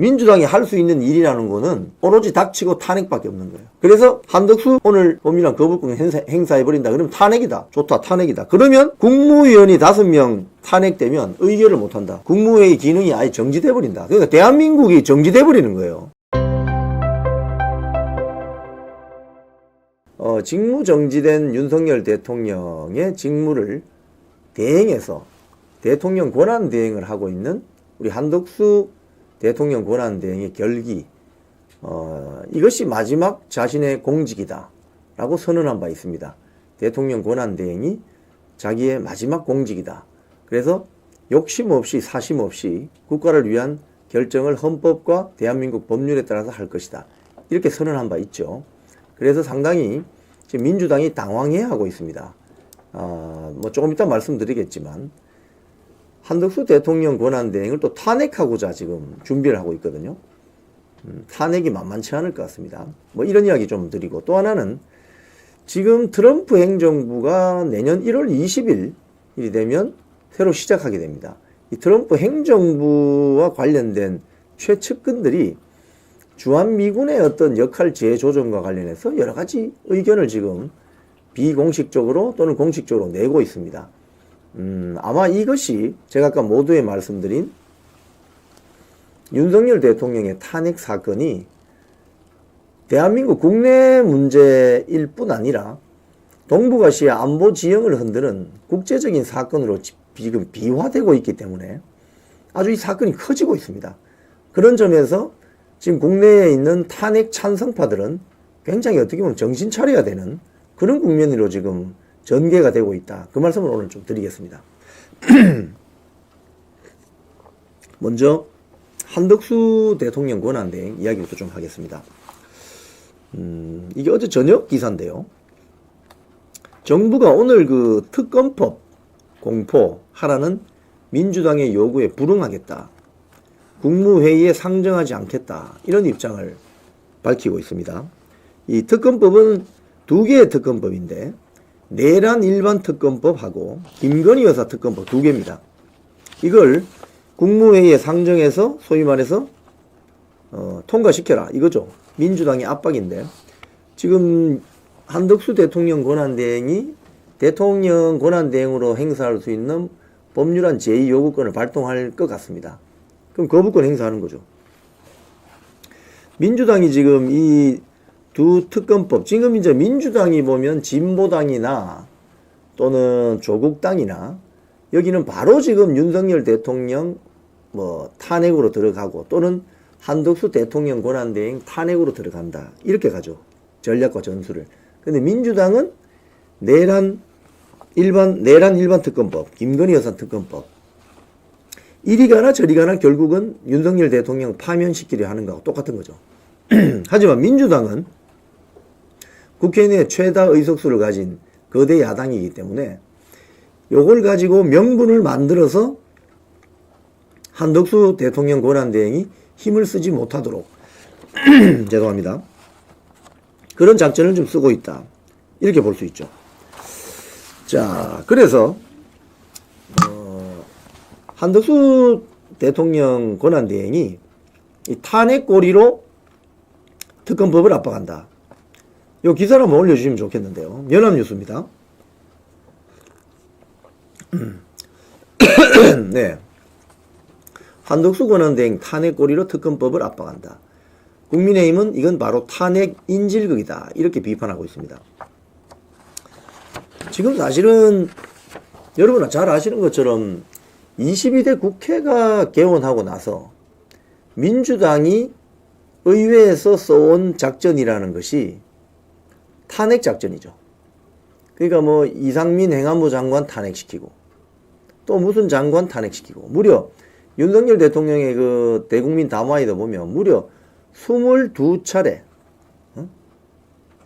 민주당이 할 수 있는 일이라는 거는 오로지 닥치고 탄핵밖에 없는 거예요. 그래서 한덕수 오늘 법률안 거부권 행사해버린다. 그러면 탄핵이다. 좋다. 탄핵이다. 그러면 국무위원이 5명 탄핵되면 의결을 못한다. 국무회의 기능이 아예 정지돼버린다. 그러니까 대한민국이 정지돼버리는 거예요. 직무 정지된 윤석열 대통령의 직무를 대행해서 대통령 권한 대행을 하고 있는 우리 한덕수 대통령 권한 대행의 결기, 이것이 마지막 자신의 공직이다 라고 선언한 바 있습니다. 대통령 권한 대행이 자기의 마지막 공직이다. 그래서 욕심 없이 사심 없이 국가를 위한 결정을 헌법과 대한민국 법률에 따라서 할 것이다. 이렇게 선언한 바 있죠. 그래서 상당히 지금 민주당이 당황해하고 있습니다. 뭐 조금 이따 말씀드리겠지만 한덕수 대통령 권한대행을 또 탄핵하고자 지금 준비를 하고 있거든요. 탄핵이 만만치 않을 것 같습니다. 뭐 이런 이야기 좀 드리고, 또 하나는 지금 트럼프 행정부가 내년 1월 20일이 되면 새로 시작하게 됩니다. 이 트럼프 행정부와 관련된 최측근들이 주한미군의 어떤 역할 재조정과 관련해서 여러 가지 의견을 지금 비공식적으로 또는 공식적으로 내고 있습니다. 아마 이것이 제가 아까 모두에 말씀드린 윤석열 대통령의 탄핵 사건이 대한민국 국내 문제일 뿐 아니라 동북아시아 안보 지형을 흔드는 국제적인 사건으로 지금 비화되고 있기 때문에 아주 이 사건이 커지고 있습니다. 그런 점에서 지금 국내에 있는 탄핵 찬성파들은 굉장히 어떻게 보면 정신 차려야 되는 그런 국면으로 지금 전개가 되고 있다. 그 말씀을 오늘 좀 드리겠습니다. 먼저 한덕수 대통령 권한대행 이야기부터 좀 하겠습니다. 이게 어제 저녁 기사인데요. 정부가 오늘 그 특검법 공포하라는 민주당의 요구에 불응하겠다. 국무회의에 상정하지 않겠다. 이런 입장을 밝히고 있습니다. 이 특검법은 2개의 특검법인데 내란 일반 특검법하고 김건희 여사 특검법 2개입니다. 이걸 국무회의에 상정해서 소위 말해서 통과시켜라 이거죠. 민주당의 압박인데 지금 한덕수 대통령 권한대행이 대통령 권한대행으로 행사할 수 있는 법률안 제2요구권을 발동할 것 같습니다. 그럼 거부권 행사하는 거죠. 민주당이 지금 이 두 특검법, 지금 이제 민주당이 보면 진보당이나 또는 조국당이나 여기는 바로 지금 윤석열 대통령 뭐 탄핵으로 들어가고 또는 한덕수 대통령 권한대행 탄핵으로 들어간다. 이렇게 가죠. 전략과 전술을. 근데 민주당은 내란 일반 특검법, 김건희 여사 특검법. 이리 가나 저리 가나 결국은 윤석열 대통령 파면시키려 하는 거하고 똑같은 거죠. 하지만 민주당은 국회 내 최다 의석수를 가진 거대 야당이기 때문에 요걸 가지고 명분을 만들어서 한덕수 대통령 권한대행이 힘을 쓰지 못하도록 죄송합니다. 그런 작전을 좀 쓰고 있다. 이렇게 볼 수 있죠. 자, 그래서 한덕수 대통령 권한대행이 이 탄핵 고리로 특검법을 압박한다. 이 기사를 한번 올려주시면 좋겠는데요. 연합뉴스입니다. 네. 한덕수 권한대행 탄핵 고리로 특검법을 압박한다. 국민의힘은 이건 바로 탄핵 인질극이다. 이렇게 비판하고 있습니다. 지금 사실은 여러분 잘 아시는 것처럼 22대 국회가 개원하고 나서 민주당이 의회에서 써온 작전이라는 것이 탄핵 작전이죠. 그러니까 뭐 이상민 행안부 장관 탄핵시키고 또 무슨 장관 탄핵시키고 무려 윤석열 대통령의 그 대국민 담화에도 보면 무려 22차례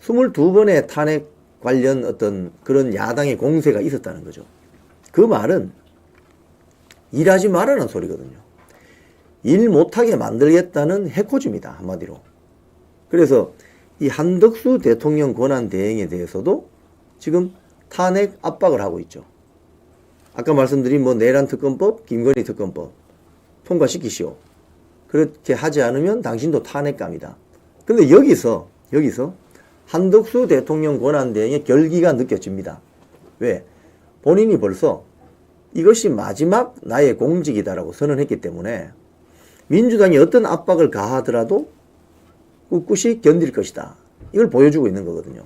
22번의 탄핵 관련 어떤 그런 야당의 공세가 있었다는 거죠. 그 말은 일하지 말라는 소리거든요. 일 못하게 만들겠다는 해코지입니다. 한마디로. 그래서 이 한덕수 대통령 권한대행에 대해서도 지금 탄핵 압박을 하고 있죠. 아까 말씀드린 뭐 내란 특검법, 김건희 특검법 통과시키시오. 그렇게 하지 않으면 당신도 탄핵감이다. 근데 여기서 한덕수 대통령 권한대행의 결기가 느껴집니다. 왜? 본인이 벌써 이것이 마지막 나의 공직이다라고 선언했기 때문에 민주당이 어떤 압박을 가하더라도 꿋꿋이 견딜 것이다. 이걸 보여주고 있는 거거든요.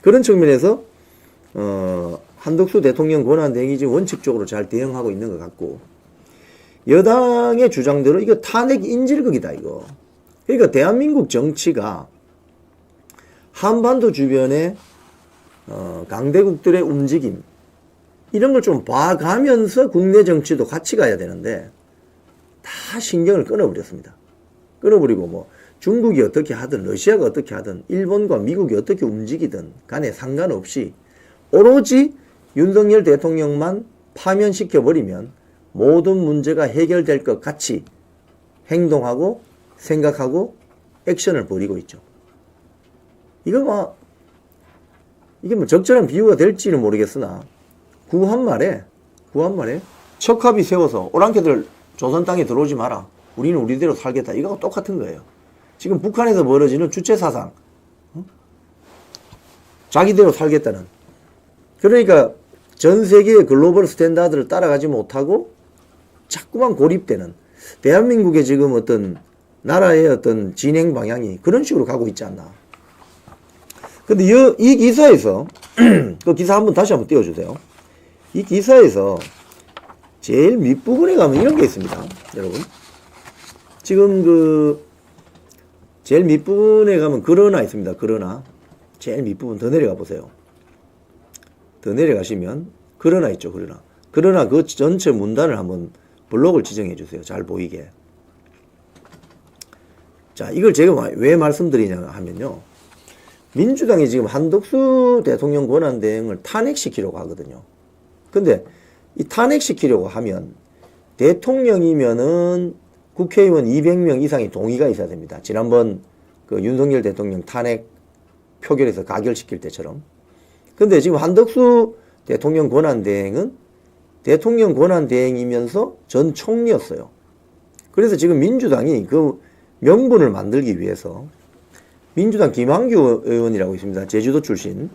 그런 측면에서 한덕수 대통령 권한대행이 지금 원칙적으로 잘 대응하고 있는 것 같고, 여당의 주장대로 이거 탄핵 인질극이다 이거. 그러니까 대한민국 정치가 한반도 주변의 강대국들의 움직임 이런 걸 좀 봐가면서 국내 정치도 같이 가야 되는데 다 신경을 끊어버렸습니다. 끊어버리고 뭐 중국이 어떻게 하든 러시아가 어떻게 하든 일본과 미국이 어떻게 움직이든 간에 상관없이 오로지 윤석열 대통령만 파면시켜버리면 모든 문제가 해결될 것 같이 행동하고 생각하고 액션을 벌이고 있죠. 이게 뭐 적절한 비유가 될지는 모르겠으나 구한말에 척합이 세워서 오랑캐들 조선 땅에 들어오지 마라. 우리는 우리대로 살겠다. 이거하고 똑같은 거예요. 지금 북한에서 벌어지는 주체사상, 자기대로 살겠다는. 그러니까 전 세계의 글로벌 스탠다드를 따라가지 못하고 자꾸만 고립되는, 대한민국의 지금 어떤 나라의 어떤 진행 방향이 그런 식으로 가고 있지 않나. 근데 이 기사에서 그 기사 다시 한번 띄워주세요. 이 기사에서 제일 밑부분에 가면 이런 게 있습니다. 여러분. 지금 제일 밑부분에 가면 그러나 있습니다. 그러나. 제일 밑부분 더 내려가 보세요. 더 내려가시면 그러나 있죠. 그러나 그 전체 문단을 한번 블록을 지정해 주세요. 잘 보이게. 자, 이걸 제가 왜 말씀드리냐 하면요. 민주당이 지금 한덕수 대통령 권한대행을 탄핵시키려고 하거든요. 근데 이 탄핵시키려고 하면 대통령이면은 국회의원 200명 이상의 동의가 있어야 됩니다. 지난번 그 윤석열 대통령 탄핵 표결에서 가결시킬 때처럼. 근데 지금 한덕수 대통령 권한대행은 대통령 권한대행이면서 전 총리였어요. 그래서 지금 민주당이 그 명분을 만들기 위해서 민주당 김한규 의원이라고 있습니다. 제주도 출신.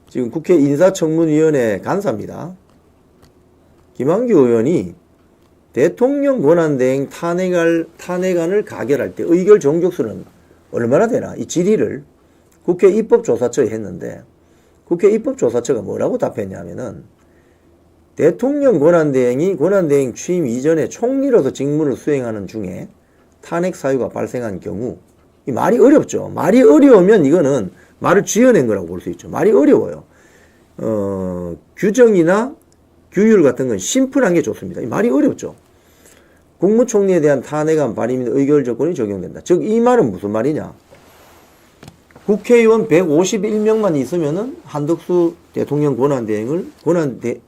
지금 국회 인사청문위원회 간사입니다. 김한규 의원이 대통령 권한대행 탄핵안을 가결할 때 의결 정족수는 얼마나 되나 이 질의를 국회 입법조사처에 했는데 국회 입법조사처가 뭐라고 답했냐면은 대통령 권한대행이 권한대행 취임 이전에 총리로서 직무를 수행하는 중에 탄핵 사유가 발생한 경우, 이 말이 어렵죠. 말이 어려우면 이거는 말을 쥐어낸 거라고 볼 수 있죠. 말이 어려워요. 규정이나 규율 같은 건 심플한 게 좋습니다. 이 말이 어렵죠. 국무총리에 대한 탄핵안 발의 및 의결 조건이 적용된다. 즉, 이 말은 무슨 말이냐. 국회의원 151명만 있으면은 한덕수 대통령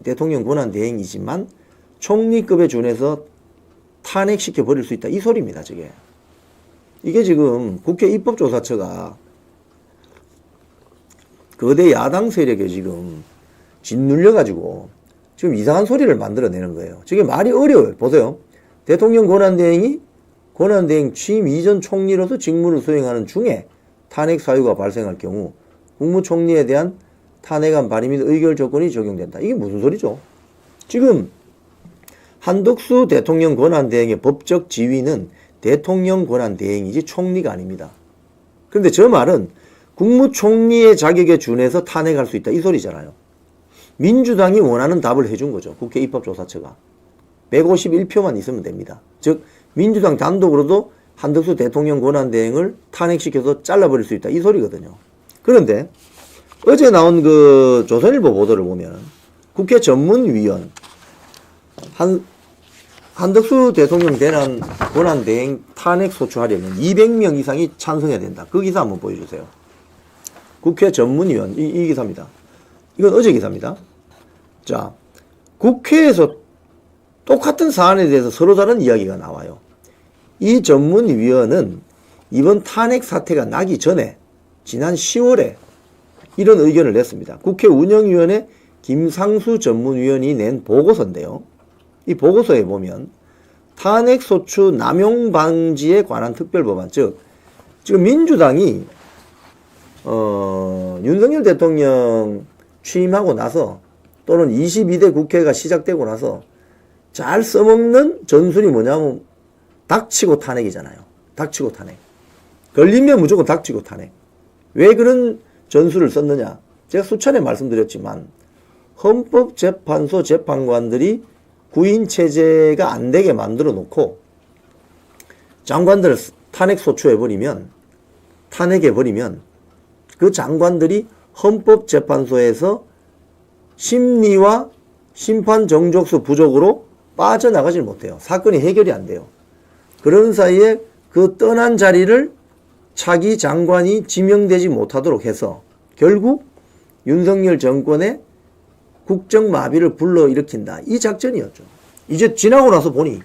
대통령 권한대행이지만 총리급에 준해서 탄핵시켜 버릴 수 있다. 이 소리입니다, 저게. 이게 지금 국회 입법조사처가 거대 야당 세력에 지금 짓눌려가지고 지금 이상한 소리를 만들어내는 거예요. 저게 말이 어려워요. 보세요. 대통령 권한대행 취임 이전 총리로서 직무를 수행하는 중에 탄핵 사유가 발생할 경우 국무총리에 대한 탄핵안 발의 및 의결 조건이 적용된다. 이게 무슨 소리죠? 지금 한덕수 대통령 권한대행의 법적 지위는 대통령 권한대행이지 총리가 아닙니다. 그런데 저 말은 국무총리의 자격에 준해서 탄핵할 수 있다. 이 소리잖아요. 민주당이 원하는 답을 해준 거죠. 국회 입법조사처가. 151표만 있으면 됩니다. 즉 민주당 단독으로도 한덕수 대통령 권한대행을 탄핵시켜서 잘라버릴 수 있다. 이 소리거든요. 그런데 어제 나온 그 조선일보 보도를 보면 국회 전문위원 한덕수 대통령 권한대행 탄핵 소추하려면 200명 이상이 찬성해야 된다. 그 기사 한번 보여주세요. 국회 전문위원 이 기사입니다. 이건 어제 기사입니다. 자, 국회에서 똑같은 사안에 대해서 서로 다른 이야기가 나와요. 이 전문위원은 이번 탄핵 사태가 나기 전에 지난 10월에 이런 의견을 냈습니다. 국회 운영위원회 김상수 전문위원이 낸 보고서인데요. 이 보고서에 보면 탄핵소추 남용 방지에 관한 특별법안. 즉 지금 민주당이 윤석열 대통령 취임하고 나서 또는 22대 국회가 시작되고 나서 잘 써먹는 전술이 뭐냐면 닥치고 탄핵이잖아요. 닥치고 탄핵. 걸리면 무조건 닥치고 탄핵. 왜 그런 전술을 썼느냐? 제가 수차례 말씀드렸지만 헌법재판소 재판관들이 구인체제가 안 되게 만들어 놓고 장관들을 탄핵소추해버리면 그 장관들이 헌법재판소에서 심리와 심판 정족수 부족으로 빠져나가질 못해요. 사건이 해결이 안 돼요. 그런 사이에 그 떠난 자리를 차기 장관이 지명되지 못하도록 해서 결국 윤석열 정권의 국정마비를 불러일으킨다. 이 작전이었죠. 이제 지나고 나서 보니.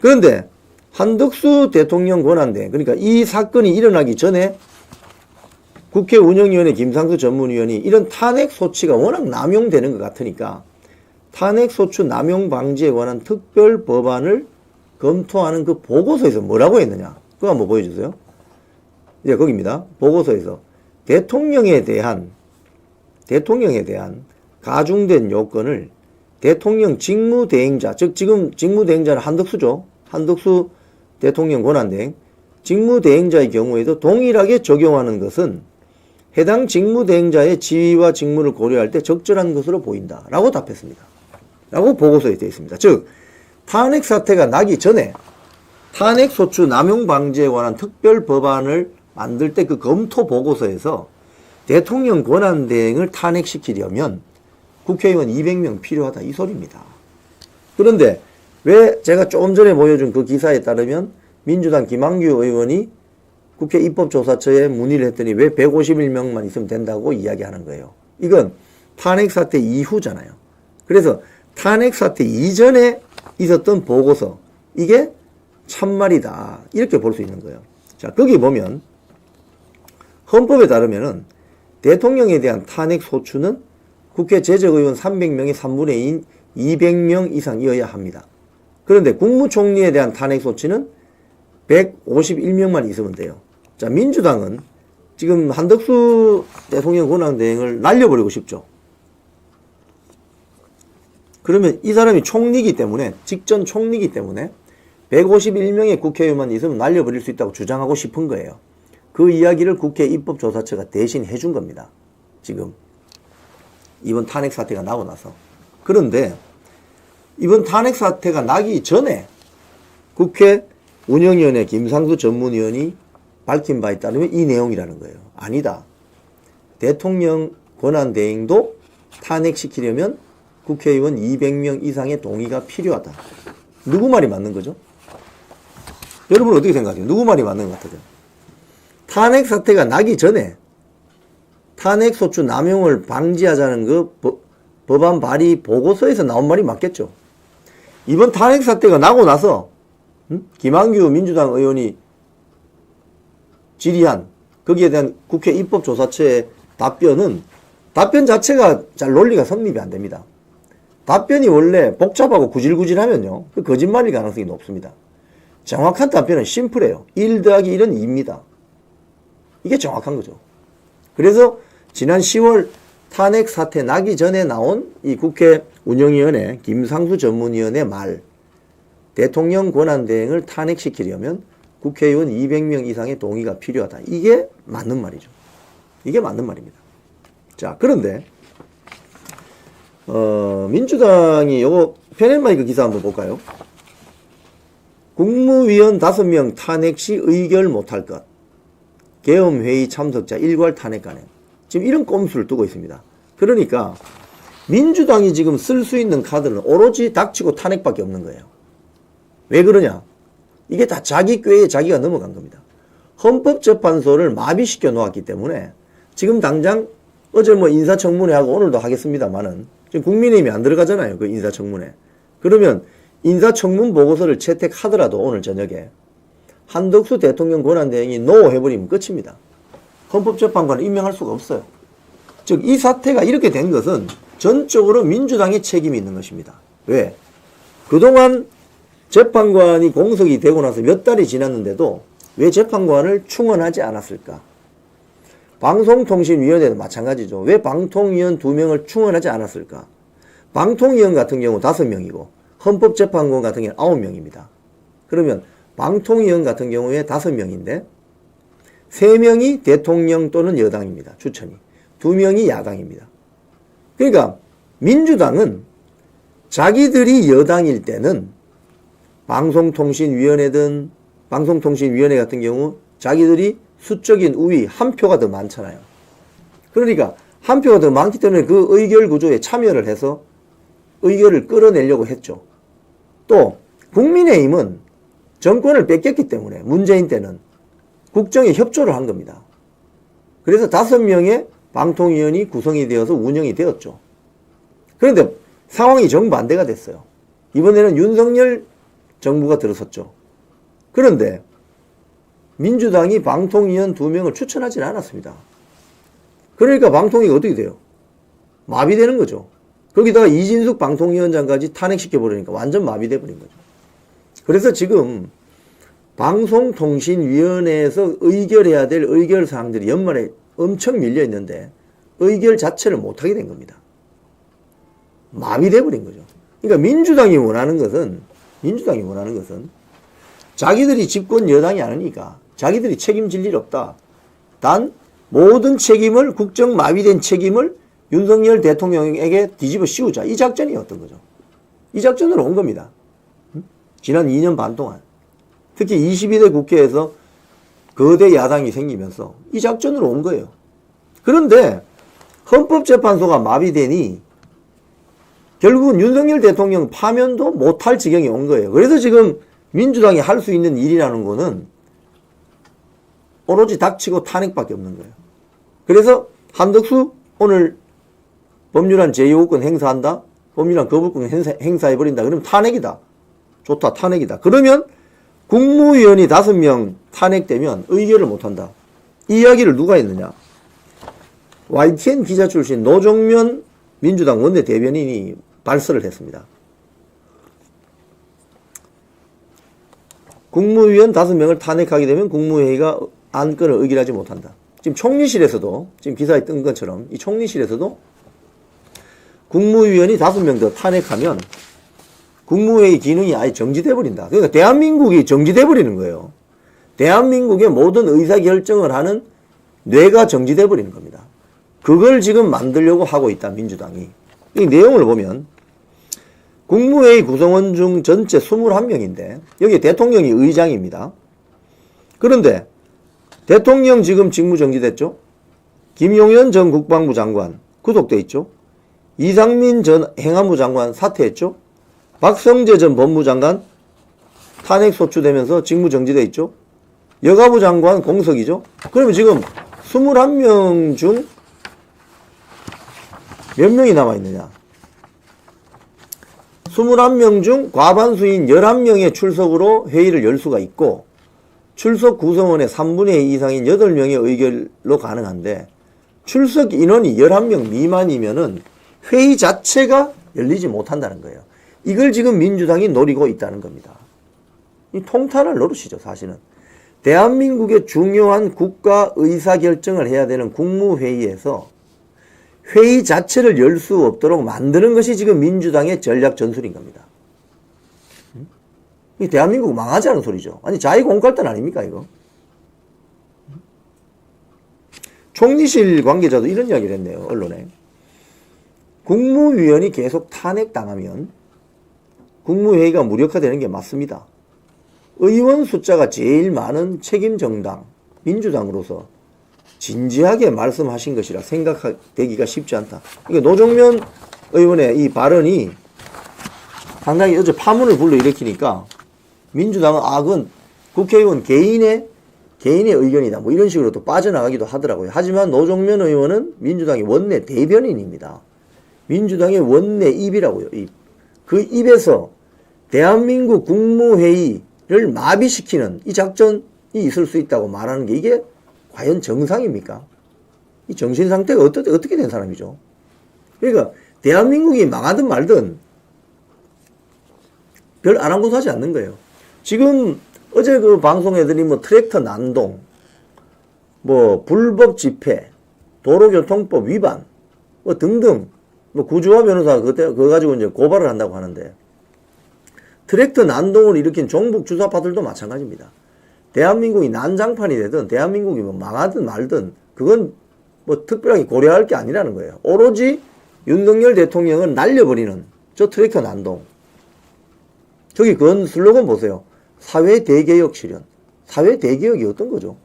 그런데 한덕수 대통령 권한대행, 그러니까 이 사건이 일어나기 전에 국회 운영위원회 김상수 전문위원이 이런 탄핵 소치가 워낙 남용되는 것 같으니까 탄핵소추 남용 방지에 관한 특별 법안을 검토하는 그 보고서에서 뭐라고 했느냐. 그거 한번 보여주세요. 이제 거기입니다. 보고서에서 대통령에 대한 가중된 요건을 대통령 직무대행자, 즉 지금 직무대행자는 한덕수죠. 한덕수 대통령 권한대행. 직무대행자의 경우에도 동일하게 적용하는 것은 해당 직무대행자의 지위와 직무를 고려할 때 적절한 것으로 보인다. 라고 답했습니다. 라고 보고서에 되어 있습니다. 즉 탄핵 사태가 나기 전에 탄핵소추 남용 방지에 관한 특별 법안을 만들 때 그 검토 보고서에서 대통령 권한대행을 탄핵시키려면 국회의원 200명 필요하다. 이 소리입니다. 그런데 왜 제가 조금 전에 보여준 그 기사에 따르면 민주당 김한규 의원이 국회 입법조사처에 문의를 했더니 왜 151명만 있으면 된다고 이야기하는 거예요. 이건 탄핵 사태 이후잖아요. 그래서 탄핵 사태 이전에 있었던 보고서, 이게 참말이다. 이렇게 볼 수 있는 거예요. 자, 거기 보면 헌법에 따르면은 대통령에 대한 탄핵 소추는 국회 제적의원 300명의 3분의 2인 200명 이상이어야 합니다. 그런데 국무총리에 대한 탄핵 소추는 151명만 있으면 돼요. 자, 민주당은 지금 한덕수 대통령 권한대행을 날려버리고 싶죠. 그러면 이 사람이 총리이기 때문에, 직전 총리이기 때문에 151명의 국회의원만 있으면 날려버릴 수 있다고 주장하고 싶은 거예요. 그 이야기를 국회 입법조사처가 대신 해준 겁니다. 지금 이번 탄핵 사태가 나고 나서. 그런데 이번 탄핵 사태가 나기 전에 국회 운영위원회 김상수 전문위원이 밝힌 바에 따르면 이 내용이라는 거예요. 아니다. 대통령 권한대행도 탄핵시키려면 국회의원 200명 이상의 동의가 필요하다. 누구 말이 맞는 거죠? 여러분 어떻게 생각해요? 누구 말이 맞는 것 같아요? 탄핵 사태가 나기 전에 탄핵소추 남용을 방지하자는 그 법안 발의 보고서에서 나온 말이 맞겠죠? 이번 탄핵 사태가 나고 나서 김한규 민주당 의원이 질의한 거기에 대한 국회 입법조사처의 답변 자체가 잘 논리가 성립이 안 됩니다. 답변이 원래 복잡하고 구질구질하면요, 그 거짓말일 가능성이 높습니다. 정확한 답변은 심플해요. 1 더하기 1은 2입니다. 이게 정확한 거죠. 그래서 지난 10월 탄핵 사태 나기 전에 나온 이 국회 운영위원회 김상수 전문위원의 말, 대통령 권한대행을 탄핵시키려면 국회의원 200명 이상의 동의가 필요하다. 이게 맞는 말이죠. 이게 맞는 말입니다. 자, 그런데 민주당이 요거 페넷마이크 기사 한번 볼까요? 국무위원 5명 탄핵 시 의결 못할 것. 계엄회의 참석자 일괄 탄핵 가능. 지금 이런 꼼수를 두고 있습니다. 그러니까 민주당이 지금 쓸 수 있는 카드는 오로지 닥치고 탄핵밖에 없는 거예요. 왜 그러냐? 이게 다 자기 꾀에 자기가 넘어간 겁니다. 헌법재판소를 마비시켜 놓았기 때문에 지금 당장 어제 뭐 인사청문회 하고 오늘도 하겠습니다만은 지금 국민의힘이 안 들어가잖아요. 그 인사청문회. 그러면 인사청문 보고서를 채택하더라도 오늘 저녁에 한덕수 대통령 권한대행이 노 해버리면 끝입니다. 헌법재판관을 임명할 수가 없어요. 즉 이 사태가 이렇게 된 것은 전적으로 민주당의 책임이 있는 것입니다. 왜? 그동안 재판관이 공석이 되고 나서 몇 달이 지났는데도 왜 재판관을 충원하지 않았을까? 방송통신위원회도 마찬가지죠. 왜 방통위원 2명을 충원하지 않았을까? 방통위원 같은 경우 5명이고 헌법재판관 같은 경우는 9명입니다. 그러면 방통위원 같은 경우에 5명인데 3명이 대통령 또는 여당입니다. 추천이. 2명이 야당입니다. 그러니까 민주당은 자기들이 여당일 때는 방송통신위원회 같은 경우 자기들이 수적인 우위 한 표가 더 많잖아요. 그러니까 한 표가 더 많기 때문에 그 의결 구조에 참여를 해서 의결을 끌어내려고 했죠. 또 국민의힘은 정권을 뺏겼기 때문에 문재인 때는 국정에 협조를 한 겁니다. 그래서 5명의 방통위원이 구성이 되어서 운영이 되었죠. 그런데 상황이 정반대가 됐어요. 이번에는 윤석열 정부가 들어섰죠. 그런데 민주당이 방통위원 2명을 추천하지는 않았습니다. 그러니까 방통위가 어떻게 돼요? 마비되는 거죠. 거기다가 이진숙 방통위원장까지 탄핵시켜버리니까 완전 마비돼 버린 거죠. 그래서 지금 방송통신위원회에서 의결해야 될 의결 사항들이 연말에 엄청 밀려 있는데 의결 자체를 못하게 된 겁니다. 마비돼 버린 거죠. 그러니까 민주당이 원하는 것은 자기들이 집권 여당이 아니니까 자기들이 책임질 일 없다. 단 모든 책임을 국정 마비된 책임을 윤석열 대통령에게 뒤집어 씌우자. 이 작전이었던 거죠. 이 작전으로 온 겁니다. 지난 2년 반 동안. 특히 22대 국회에서 거대 야당이 생기면서 이 작전으로 온 거예요. 그런데 헌법재판소가 마비되니 결국은 윤석열 대통령 파면도 못할 지경에 온 거예요. 그래서 지금 민주당이 할 수 있는 일이라는 거는 오로지 닥치고 탄핵밖에 없는 거예요. 그래서 한덕수 오늘 법률안 제2호권 행사한다? 법률안 거부권 행사해버린다. 그러면 탄핵이다. 좋다. 탄핵이다. 그러면 국무위원이 5명 탄핵되면 의결을 못한다. 이 이야기를 누가 했느냐? YTN 기자 출신 노정면 민주당 원내대변인이 발설을 했습니다. 국무위원 5명을 탄핵하게 되면 국무회의가 안건을 의결하지 못한다. 지금 총리실에서도 지금 기사에 뜬 것처럼 이 총리실에서도 국무위원이 5명 더 탄핵하면 국무회의 기능이 아예 정지돼 버린다. 그러니까 대한민국이 정지돼 버리는 거예요. 대한민국의 모든 의사결정을 하는 뇌가 정지돼 버리는 겁니다. 그걸 지금 만들려고 하고 있다. 민주당이. 이 내용을 보면 국무회의 구성원 중 전체 21명인데 여기 대통령이 의장입니다. 그런데 대통령 지금 직무 정지됐죠. 김용현 전 국방부 장관 구속돼 있죠. 이상민 전 행안부 장관 사퇴했죠. 박성재 전 법무장관 탄핵 소추되면서 직무 정지돼 있죠. 여가부 장관 공석이죠. 그러면 지금 21명 중 몇 명이 남아있느냐. 21명 중 과반수인 11명의 출석으로 회의를 열 수가 있고 출석 구성원의 3분의 2 이상인 8명의 의결로 가능한데 출석 인원이 11명 미만이면은 회의 자체가 열리지 못한다는 거예요. 이걸 지금 민주당이 노리고 있다는 겁니다. 이 통탄할 노릇이죠, 사실은. 대한민국의 중요한 국가 의사결정을 해야 되는 국무회의에서 회의 자체를 열 수 없도록 만드는 것이 지금 민주당의 전략 전술인 겁니다. 이 대한민국 망하자는 소리죠. 아니, 자유공갈단 아닙니까, 이거? 총리실 관계자도 이런 이야기를 했네요, 언론에. 국무위원이 계속 탄핵당하면 국무회의가 무력화되는 게 맞습니다. 의원 숫자가 제일 많은 책임 정당, 민주당으로서 진지하게 말씀하신 것이라 생각되기가 쉽지 않다. 그러니까 노정면 의원의 이 발언이 상당히 어제 파문을 불러일으키니까 민주당은 그건 국회의원 개인의 의견이다. 뭐 이런 식으로 또 빠져나가기도 하더라고요. 하지만 노정면 의원은 민주당의 원내 대변인입니다. 민주당의 원내 입이라고요. 입. 그 입에서 대한민국 국무회의를 마비시키는 이 작전이 있을 수 있다고 말하는 게 이게 과연 정상입니까? 이 정신 상태가 어떻게 된 사람이죠? 그러니까 대한민국이 망하든 말든 별 아랑곳하지 않는 거예요. 지금 어제 그 방송애들이 뭐 트랙터 난동, 뭐 불법 집회, 도로교통법 위반, 뭐 등등, 뭐 구주화 변호사 그거 가지고 이제 고발을 한다고 하는데, 트랙터 난동을 일으킨 종북 주사파들도 마찬가지입니다. 대한민국이 난장판이 되든 대한민국이 뭐 망하든 말든 그건 뭐 특별하게 고려할 게 아니라는 거예요. 오로지 윤석열 대통령을 날려버리는 저 트랙터 난동. 저기 그건 슬로건 보세요. 사회 대개혁 실현. 사회 대개혁이 어떤 거죠?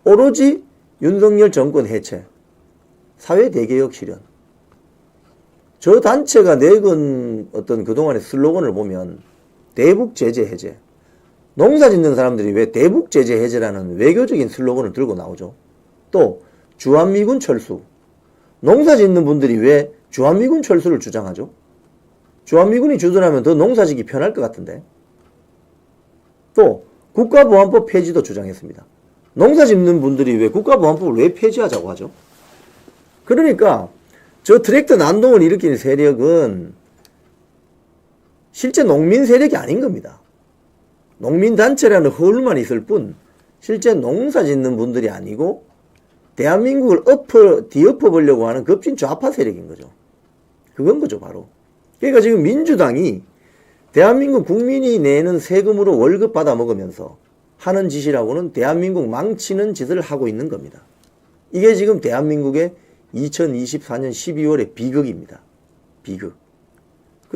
오로지 윤석열 정권 해체. 사회 대개혁 실현. 저 단체가 내건 어떤 그동안의 슬로건을 보면 대북 제재 해제. 농사 짓는 사람들이 왜 대북 제재 해제라는 외교적인 슬로건을 들고 나오죠? 또 주한미군 철수. 농사 짓는 분들이 왜 주한미군 철수를 주장하죠? 주한미군이 주둔하면 더 농사 짓기 편할 것 같은데. 또 국가보안법 폐지도 주장했습니다. 농사 짓는 분들이 왜 국가보안법을 왜 폐지하자고 하죠? 그러니까 저 트랙터 난동을 일으키는 세력은 실제 농민 세력이 아닌 겁니다. 농민단체라는 허울만 있을 뿐 실제 농사 짓는 분들이 아니고 대한민국을 뒤엎어 보려고 하는 급진 좌파 세력인 거죠. 그건 거죠, 바로. 그러니까 지금 민주당이 대한민국 국민이 내는 세금으로 월급 받아 먹으면서 하는 짓이라고는 대한민국 망치는 짓을 하고 있는 겁니다. 이게 지금 대한민국의 2024년 12월의 비극입니다. 비극.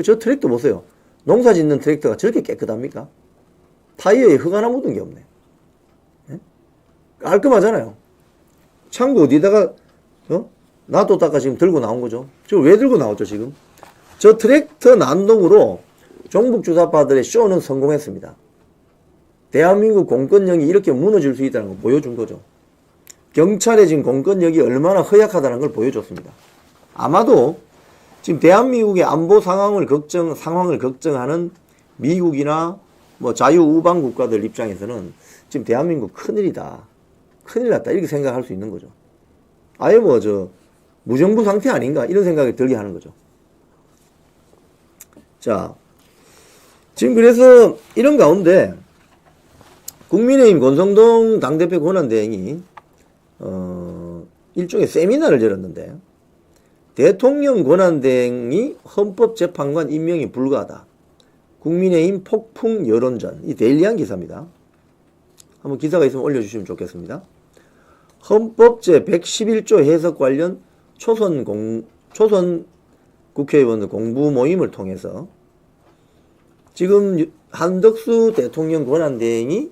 저 트랙터 보세요. 농사 짓는 트랙터가 저렇게 깨끗합니까? 타이어에 흙 하나 묻은 게 없네. 네? 깔끔하잖아요. 창고 어디다가 놔뒀다가 지금 들고 나온 거죠. 지금 왜 들고 나왔죠, 지금? 저 트랙터 난동으로 종북 주사파들의 쇼는 성공했습니다. 대한민국 공권력이 이렇게 무너질 수 있다는 걸 보여준 거죠. 경찰의 지금 공권력이 얼마나 허약하다는 걸 보여줬습니다. 아마도 지금 대한민국의 안보 상황을 걱정하는 미국이나 뭐 자유우방 국가들 입장에서는 지금 대한민국 큰일이다. 큰일 났다. 이렇게 생각할 수 있는 거죠. 아예 뭐 무정부 상태 아닌가 이런 생각이 들게 하는 거죠. 자, 지금 그래서 이런 가운데 국민의힘 권성동 당대표 권한대행이 일종의 세미나를 열었는데 대통령 권한대행이 헌법재판관 임명이 불가하다. 국민의힘 폭풍 여론전. 이 데일리한 기사입니다. 한번 기사가 있으면 올려주시면 좋겠습니다. 헌법 제111조 해석 관련 초선 국회의원들 공부 모임을 통해서 지금 한덕수 대통령 권한대행이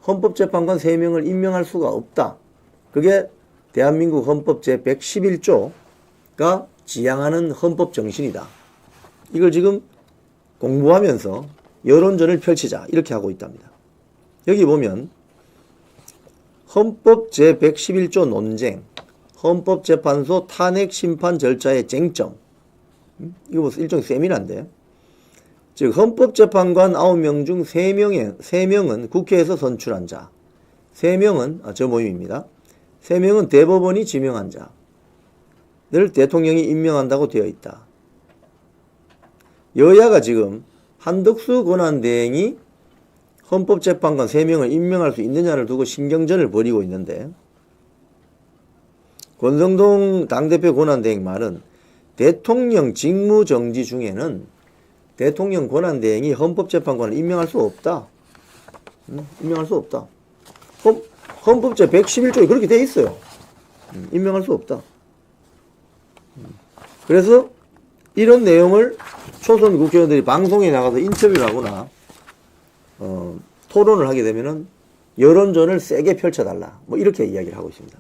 헌법재판관 3명을 임명할 수가 없다. 그게 대한민국 헌법 제111조가 지향하는 헌법 정신이다. 이걸 지금 공부하면서 여론전을 펼치자 이렇게 하고 있답니다. 여기 보면 헌법 제111조 논쟁, 헌법재판소 탄핵 심판 절차의 쟁점. 이거 무슨 일종의 세미나인데. 즉 헌법재판관 9명 중 3명은 국회에서 선출한 자. 3명은 저 모임입니다. 3명은 대법원이 지명한 자를 대통령이 임명한다고 되어 있다. 여야가 지금 한덕수 권한대행이 헌법재판관 3명을 임명할 수 있느냐를 두고 신경전을 벌이고 있는데 권성동 당대표 권한대행 말은 대통령 직무정지 중에는 대통령 권한대행이 헌법재판관을 임명할 수 없다. 임명할 수 없다. 헌법 제111조에 그렇게 돼 있어요. 임명할 수 없다. 그래서 이런 내용을 초선 국회의원들이 방송에 나가서 인터뷰를 하거나 토론을 하게 되면은 여론전을 세게 펼쳐달라. 뭐 이렇게 이야기를 하고 있습니다.